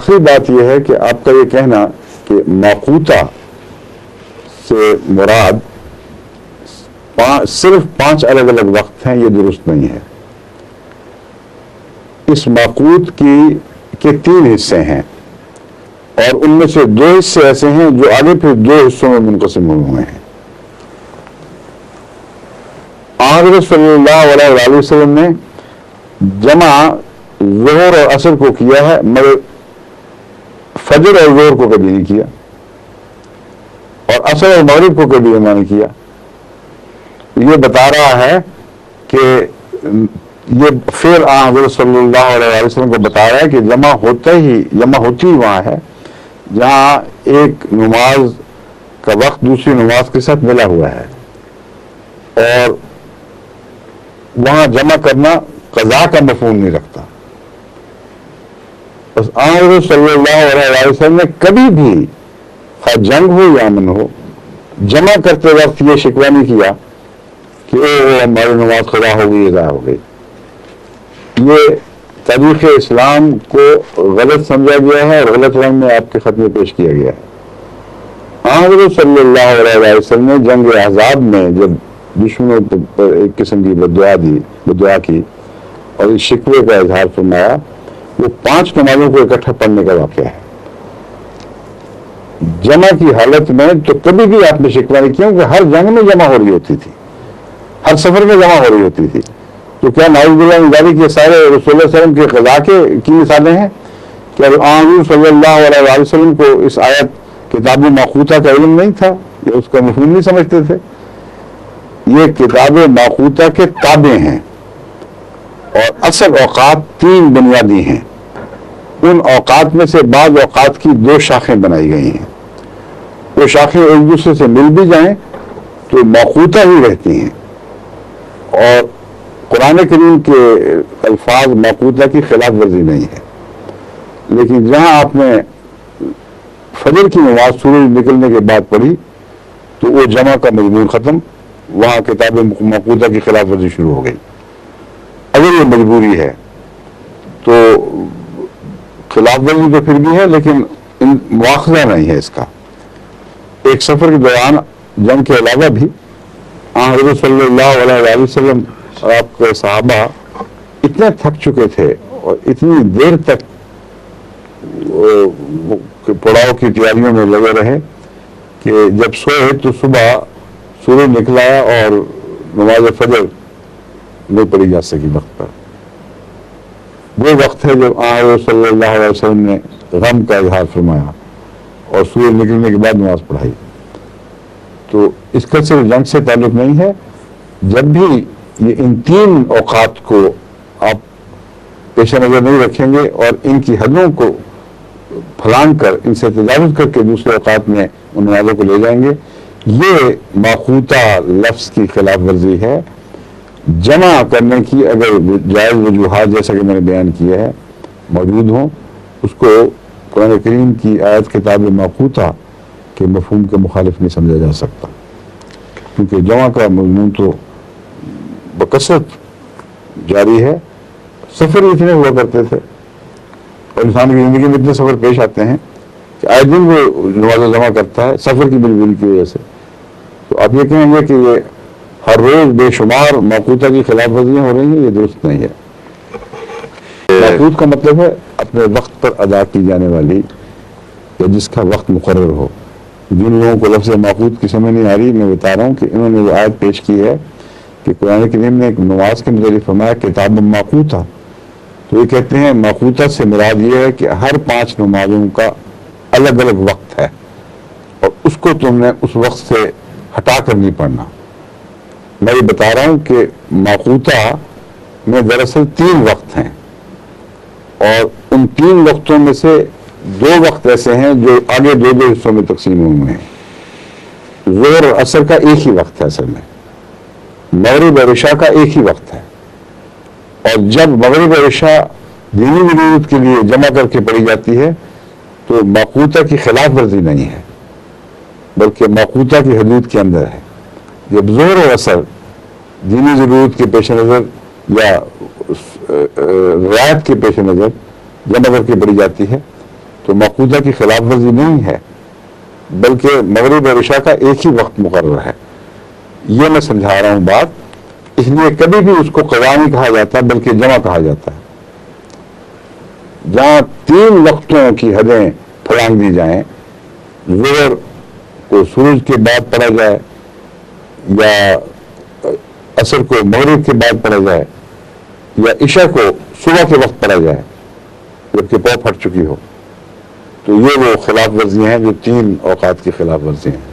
آخری بات یہ ہے کہ آپ کا یہ کہنا کہ ماقوتہ سے مراد صرف 5 الگ الگ وقت ہیں، یہ درست نہیں ہے۔ اس ماقوت کے 3 حصے ہیں، اور ان میں سے 2 حصے ایسے ہیں جو آگے پھر 2 حصوں میں منقسم ہوئے ہیں۔ حضرت صلی اللہ علیہ وسلم نے جمع ظہر اور عصر کو کیا ہے، مگر فجر اور ظہر کو کبھی نہیں کیا، اور عصر اور مغرب کو کبھی جمع نہیں کیا۔ یہ بتا رہا ہے کہ یہ فعل حضرت صلی اللہ علیہ وسلم کو بتا رہا ہے کہ جمع ہوتی ہی وہاں ہے جہاں ایک نماز کا وقت دوسری نماز کے ساتھ ملا ہوا ہے، اور وہاں جمع کرنا قضا کا مفہوم نہیں رکھتا۔ بس حضرت صلی اللہ علیہ وسلم نے کبھی بھی خواہ جنگ ہو یا امن ہو جمع کرتے وقت یہ شکوہ نہیں کیا کہ ہماری نماز قضا ہو گئی، ادا ہو گئی۔ یہ تاریخ اسلام کو غلط سمجھا گیا ہے اور غلط رنگ میں آپ کے خط میں پیش کیا گیا ہے۔ حضرت صلی اللہ علیہ وسلم نے جنگ احزاب میں جب دشمنوں پر ایک قسم کی بدعا کی اور اس شکوے کا اظہار فرمایا، وہ 5 نمازوں کو اکٹھا پڑھنے کا واقعہ ہے۔ جمع کی حالت میں تو کبھی بھی آپ نے شکوہ نہیں کیا، کہ ہر جنگ میں جمع ہو رہی ہوتی تھی، ہر سفر میں جمع ہو رہی ہوتی تھی۔ تو کیا نعوذ باللہ من ذالک کے سارے رسول اللہ علیہ وسلم کے قضا کی مثالیں ہیں؟ کہ حضور صلی اللہ علیہ وسلم کو اس آیت کتاب ماقوتہ کا علم نہیں تھا، یا اس کا مفہوم نہیں سمجھتے تھے؟ یہ کتاب ماقوتہ کے تابع ہیں، اور اصل اوقات 3 بنیادی ہیں۔ ان اوقات میں سے بعض اوقات کی 2 شاخیں بنائی گئی ہیں، وہ شاخیں ایک دوسرے سے مل بھی جائیں تو ماقوتہ ہی رہتی ہیں، اور قرآن کریم کے الفاظ ماقوتہ کی خلاف ورزی نہیں ہے۔ لیکن جہاں آپ نے فجر کی نماز سورج نکلنے کے بعد پڑھی تو وہ جمع کا مضمون ختم، وہاں کتاب ماقوتہ کی خلاف ورزی شروع ہو گئی۔ اگر یہ مجبوری ہے تو خلاف ورزی تو پھر بھی ہے، لیکن مواخذہ نہیں ہے اس کا۔ ایک سفر کے دوران جنگ کے علاوہ بھی حضرت صلی اللہ علیہ وسلم اور آپ کے صحابہ اتنے تھک چکے تھے اور اتنی دیر تک پڑاؤ کی تیاریوں میں لگے رہے کہ جب سوئے تو صبح سورج نکلا اور نماز فجر نہیں پڑھی جا سکی وقت پر۔ وہ وقت ہے جب حضرت صلی اللہ علیہ وسلم نے غم کا اظہار فرمایا اور سورج نکلنے کے بعد نماز پڑھائی۔ تو اس کا صرف جنگ سے تعلق نہیں ہے، جب بھی یہ ان 3 اوقات کو آپ پیش نظر نہیں رکھیں گے اور ان کی حدوں کو پھلانگ کر ان سے تجاوز کر کے دوسرے اوقات میں ان نمازوں کو لے جائیں گے، یہ ماقوتہ لفظ کی خلاف ورزی ہے۔ جمع کرنے کی اگر جائز وجوہات جیسا کہ میں نے بیان کیا ہے موجود ہوں، اس کو قرآن کریم کی آیت کتاب ماقوتہ کے مفہوم کے مخالف نہیں سمجھا جا سکتا، کیونکہ جمع کا مضمون تو بکثرت جاری ہے۔ سفر اتنے ہوا کرتے تھے اور انسان کی زندگی میں اتنے سفر پیش آتے ہیں کہ آئے دن وہ نماز جمع کرتا ہے سفر کی مجبوری کی وجہ سے۔ تو آپ یہ کہیں گے کہ یہ ہر روز بے شمار ماقوتہ کی خلاف ورزیاں ہو رہی ہیں، یہ درست نہیں ہے۔ ماقوت کا مطلب ہے اپنے وقت پر ادا کی جانے والی یا جس کا وقت مقرر ہو۔ جن لوگوں کو لفظ ماقوت کی سمجھ نہیں آ رہی، میں بتا رہا ہوں کہ انہوں نے وہ آیت پیش کی ہے کہ قرآن کریم نے ایک نماز کے متعلق فرمایا کتاب ماقوتہ، تو یہ کہتے ہیں ماقوتہ سے مراد یہ ہے کہ ہر 5 نمازوں کا الگ الگ وقت ہے اور اس کو تم نے اس وقت سے ہٹا کر نہیں پڑھنا۔ میں یہ بتا رہا ہوں کہ ماقوتہ میں دراصل 3 وقت ہیں، اور ان 3 وقتوں میں سے 2 وقت ایسے ہیں جو آگے 2 حصوں میں تقسیم ہوئے ہیں۔ ظہر اور عصر کا ایک ہی وقت ہے، اصل میں مغرب اور عشاء کا ایک ہی وقت ہے، اور جب مغرب اور عشاء دینی ضرورت کے لیے جمع کر کے پڑھی جاتی ہے تو ماقوتہ کی خلاف ورزی نہیں ہے، بلکہ ماقوتہ کی حدود کے اندر ہے۔ جب ظہر اور عصر دینی ضرورت کے پیش نظر یا رعایت کے پیش نظر جمع کر کے پڑھی جاتی ہے تو مقودہ کی خلاف ورزی نہیں ہے، بلکہ مغرب اور عشاء کا ایک ہی وقت مقرر ہے. یہ میں سمجھا رہا ہوں بات. اس لیے کبھی بھی اس کو قضا نہیں کہا جاتا بلکہ جمع کہا جاتا ہے. جہاں 3 وقتوں کی حدیں پھلانگ دی جائیں، ظہر کو سورج کے بعد پڑھا جائے یا عصر کو مغرب کے بعد پڑھا جائے یا عشاء کو صبح کے وقت پڑھا جائے جبکہ پاؤں پھٹ چکی ہو، تو یہ وہ خلاف ورزیاں ہیں جو 3 اوقات کی خلاف ورزیاں ہیں.